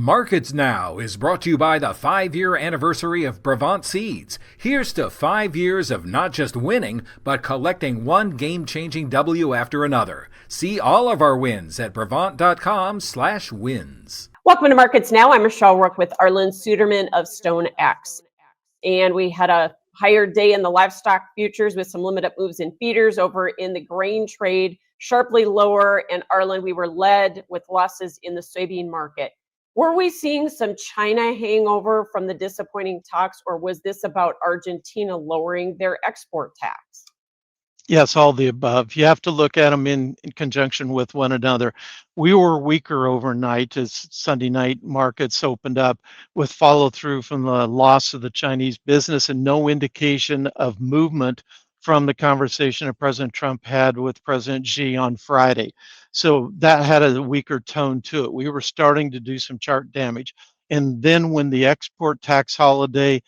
Markets Now is brought to you by the 5-year anniversary of Brevant Seeds. Here's to 5 years of not just winning, but collecting one game-changing W after another. See all of our wins at brevant.com/wins. Welcome to Markets Now. I'm Michelle Rook with Arlan Suderman of StoneX. And we had a higher day in the livestock futures with some limited moves in feeders. Over in the grain trade, sharply lower. And Arlan, we were led with losses in the soybean market. Were we seeing some China hangover from the disappointing talks, or was this about Argentina lowering their export tax? Yes, all the above. You have to look at them in conjunction with one another. We were weaker overnight as Sunday night markets opened up with follow through from the loss of the Chinese business and no indication of movement from the conversation that President Trump had with President Xi on Friday. So that had a weaker tone to it. We were starting to do some chart damage. And then when the export tax holiday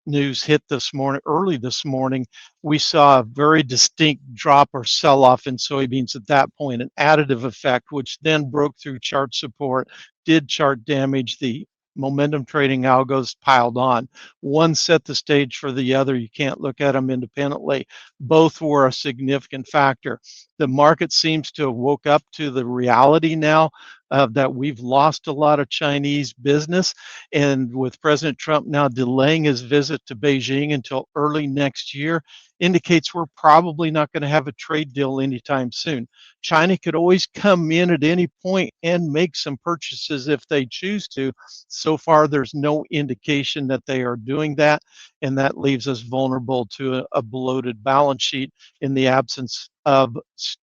news hit this morning, early this morning, we saw a very distinct drop or sell-off in soybeans at that point, an additive effect, which then broke through chart support, did chart damage. The momentum trading algos piled on. One set the stage for the other. You can't look at them independently. Both were a significant factor. The market seems to have woke up to the reality now that we've lost a lot of Chinese business. And with President Trump now delaying his visit to Beijing until early next year, indicates we're probably not going to have a trade deal anytime soon. China could always come in at any point and make some purchases if they choose to. So far, there's no indication that they are doing that, and that leaves us vulnerable to a bloated balance sheet in the absence of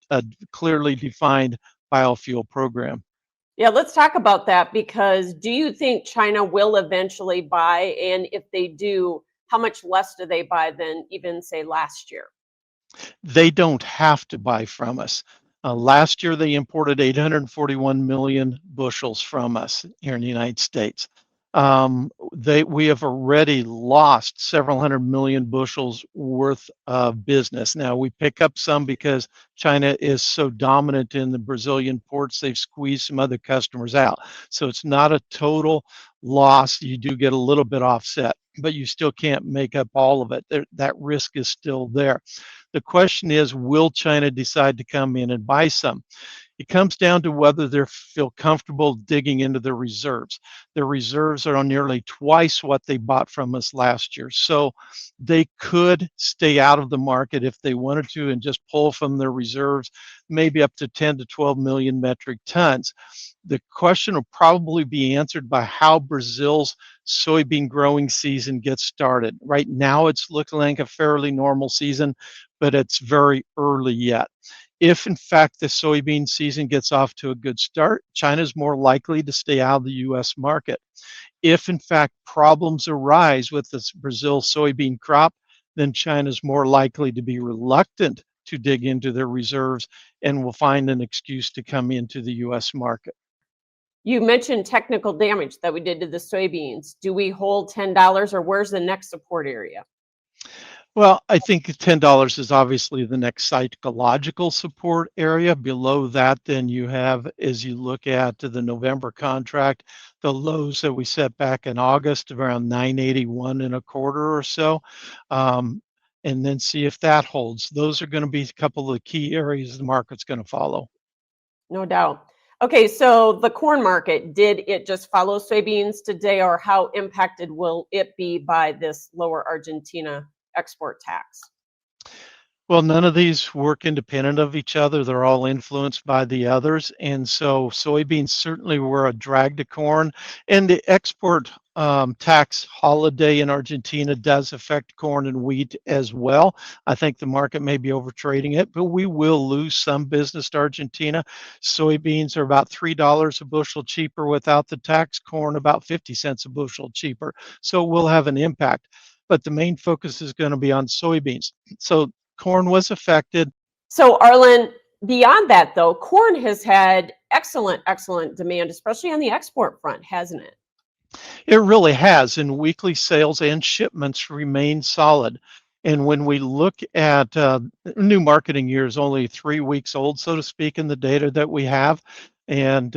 a clearly defined biofuel program. Yeah, let's talk about that, because do you think China will eventually buy? And if they do, how much less do they buy than even, say, last year? They don't have to buy from us. Last year, they imported 841 million bushels from us here in the United States. We have already lost several hundred million bushels worth of business. Now, we pick up some because China is so dominant in the Brazilian ports, they've squeezed some other customers out. So it's not a total loss. You do get a little bit offset, but you still can't make up all of it. That risk is still there. The question is, will China decide to come in and buy some? It comes down to whether they feel comfortable digging into their reserves. Their reserves are nearly twice what they bought from us last year. So they could stay out of the market if they wanted to and just pull from their reserves, maybe up to 10 to 12 million metric tons. The question will probably be answered by how Brazil's soybean growing season gets started. Right now, it's looking like a fairly normal season, but it's very early yet. If, in fact, the soybean season gets off to a good start, China is more likely to stay out of the U.S. market. If, in fact, problems arise with the Brazil soybean crop, then China is more likely to be reluctant to dig into their reserves and will find an excuse to come into the U.S. market. You mentioned technical damage that we did to the soybeans. Do we hold $10, or where's the next support area? Well, I think $10 is obviously the next psychological support area. Below that, then you have, as you look at the November contract, the lows that we set back in August of around 981 and a quarter or so, and then see if that holds. Those are going to be a couple of the key areas the market's going to follow. No doubt. Okay, so the corn market, did it just follow soybeans today, or how impacted will it be by this lower Argentina export tax? Well, none of these work independent of each other. They're all influenced by the others. And so soybeans certainly were a drag to corn. And the export tax holiday in Argentina does affect corn and wheat as well. I think the market may be overtrading it, but we will lose some business to Argentina. Soybeans are about $3 a bushel cheaper without the tax, corn about 50 cents a bushel cheaper. So we'll have an impact. But the main focus is going to be on soybeans. So corn was affected. So Arlan, beyond that though, corn has had excellent demand, especially on the export front, hasn't it? It really has, and weekly sales and shipments remain solid. And when we look at new marketing year is only 3 weeks old, so to speak, in the data that we have, and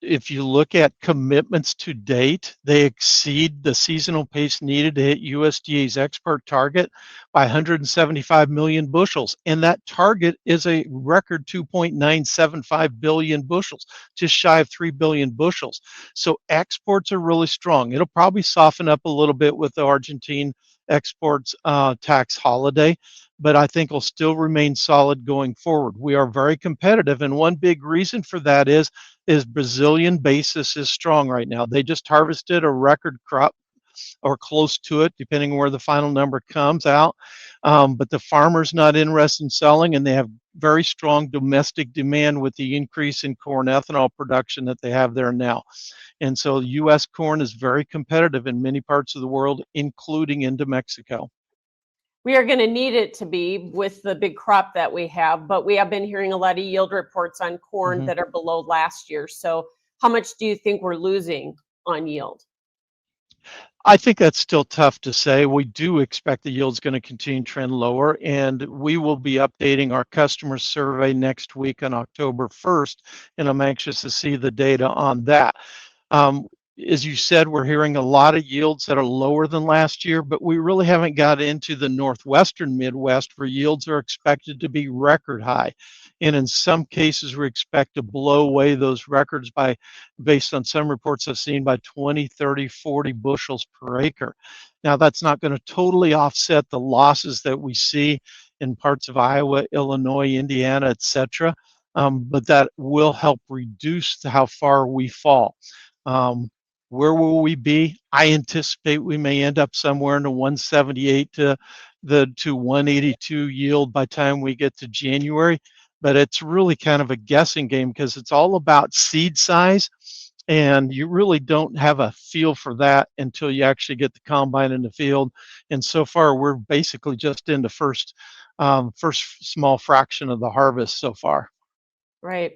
if you look at commitments to date, they exceed the seasonal pace needed to hit USDA's export target by 175 million bushels. And that target is a record 2.975 billion bushels, just shy of 3 billion bushels. So exports are really strong. It'll probably soften up a little bit with the Argentine exports tax holiday, but I think will still remain solid going forward. We are very competitive, and one big reason for that is Brazilian basis is strong right now. They just harvested a record crop or close to it, depending on where the final number comes out. But the farmer's not interested in selling, and they have very strong domestic demand with the increase in corn ethanol production that they have there now. And so U.S. corn is very competitive in many parts of the world, including into Mexico. We are going to need it to be with the big crop that we have, but we have been hearing a lot of yield reports on corn that are below last year. So how much do you think we're losing on yield? I think that's still tough to say. We do expect the yield's going to continue to trend lower, and we will be updating our customer survey next week on October 1st, and I'm anxious to see the data on that. As you said, we're hearing a lot of yields that are lower than last year, but we really haven't got into the northwestern Midwest where yields are expected to be record high. And in some cases, we expect to blow away those records by, based on some reports I've seen, by 20, 30, 40 bushels per acre. Now, that's not going to totally offset the losses that we see in parts of Iowa, Illinois, Indiana, etc. But that will help reduce how far we fall. Where will we be? I anticipate we may end up somewhere in the 178 to 182 yield by the time we get to January. But it's really kind of a guessing game because it's all about seed size, and you really don't have a feel for that until you actually get the combine in the field. And so far, we're basically just in the first small fraction of the harvest so far. Right.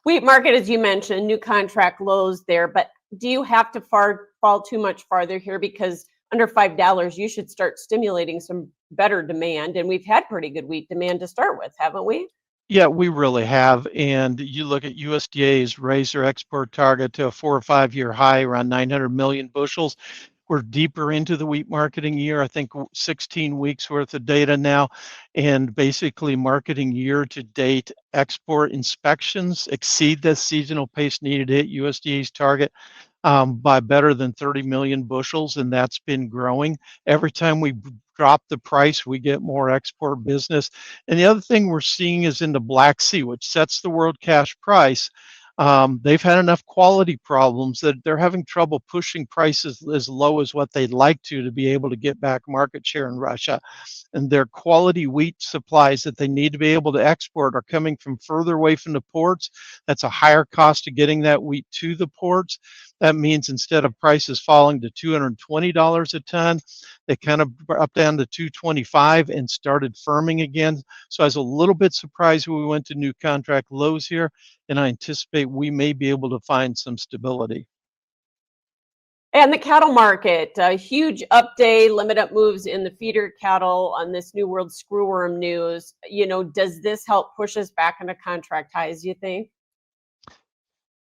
Wheat market, as you mentioned, new contract lows there, but do you have to fall too much farther here? Because under $5, you should start stimulating some better demand. And we've had pretty good wheat demand to start with, haven't we? Yeah, we really have. And you look at USDA's raised their export target to a 4 or 5 year high, around 900 million bushels. We're deeper into the wheat marketing year, I think 16 weeks worth of data now. And basically, marketing year to date export inspections exceed the seasonal pace needed to hit USDA's target by better than 30 million bushels, and that's been growing. Every time we drop the price, we get more export business. And the other thing we're seeing is in the Black Sea, which sets the world cash price. They've had enough quality problems that they're having trouble pushing prices as low as what they'd like to be able to get back market share in Russia. And their quality wheat supplies that they need to be able to export are coming from further away from the ports. That's a higher cost of getting that wheat to the ports. That means instead of prices falling to $220 a ton, they kind of up down to $225 and started firming again. So I was a little bit surprised when we went to new contract lows here, and I anticipate we may be able to find some stability. And the cattle market, a huge up day, limit up moves in the feeder cattle on this New World screwworm news. Does this help push us back into contract highs, you think?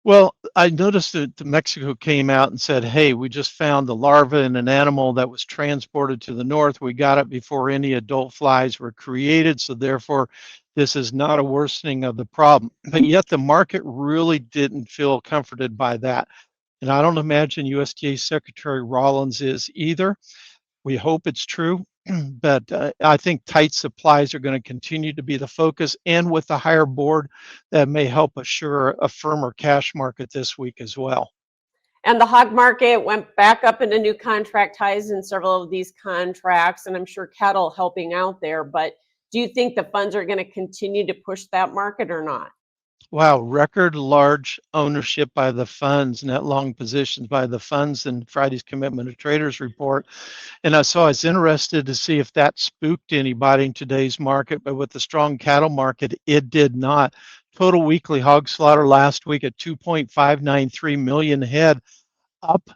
Well, I noticed that Mexico came out and said, hey, we just found the larva in an animal that was transported to the north. We got it before any adult flies were created. So therefore, this is not a worsening of the problem. But yet the market really didn't feel comforted by that. And I don't imagine USDA Secretary Rollins is either. We hope it's true, but I think tight supplies are going to continue to be the focus. And with the higher board, that may help assure a firmer cash market this week as well. And the hog market went back up into new contract highs in several of these contracts, and I'm sure cattle helping out there. But do you think the funds are going to continue to push that market or not? Wow, record large ownership by the funds, net long positions by the funds in Friday's Commitment of Traders report. And I was interested to see if that spooked anybody in today's market, but with the strong cattle market, it did not. Total weekly hog slaughter last week at 2.593 million head, up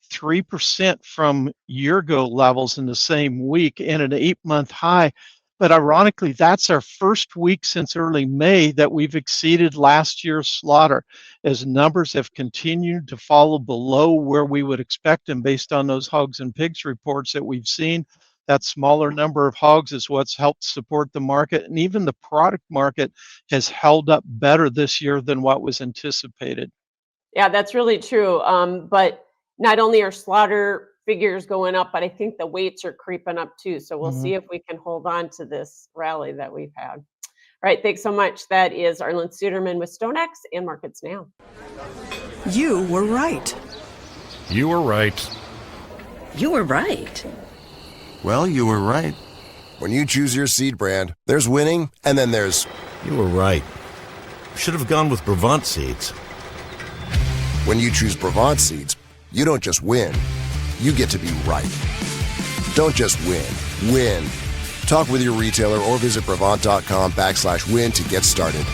3% from year ago levels in the same week, and an 8-month high. But ironically, that's our first week since early May that we've exceeded last year's slaughter, as numbers have continued to follow below where we would expect them based on those hogs and pigs reports that we've seen. That smaller number of hogs is what's helped support the market, and even the product market has held up better this year than what was anticipated. Yeah, that's really true. But not only are slaughter figures going up, but I think the weights are creeping up too. So we'll see if we can hold on to this rally that we've had. All right, thanks so much. That is Arlan Suderman with StoneX and Markets Now. You were right. You were right. You were right. Well, you were right. When you choose your seed brand, there's winning, and then there's... You were right. Should have gone with Brevant seeds. When you choose Brevant seeds, you don't just win, you get to be right. Don't just win. Talk with your retailer or visit Brevant.com/win to get started.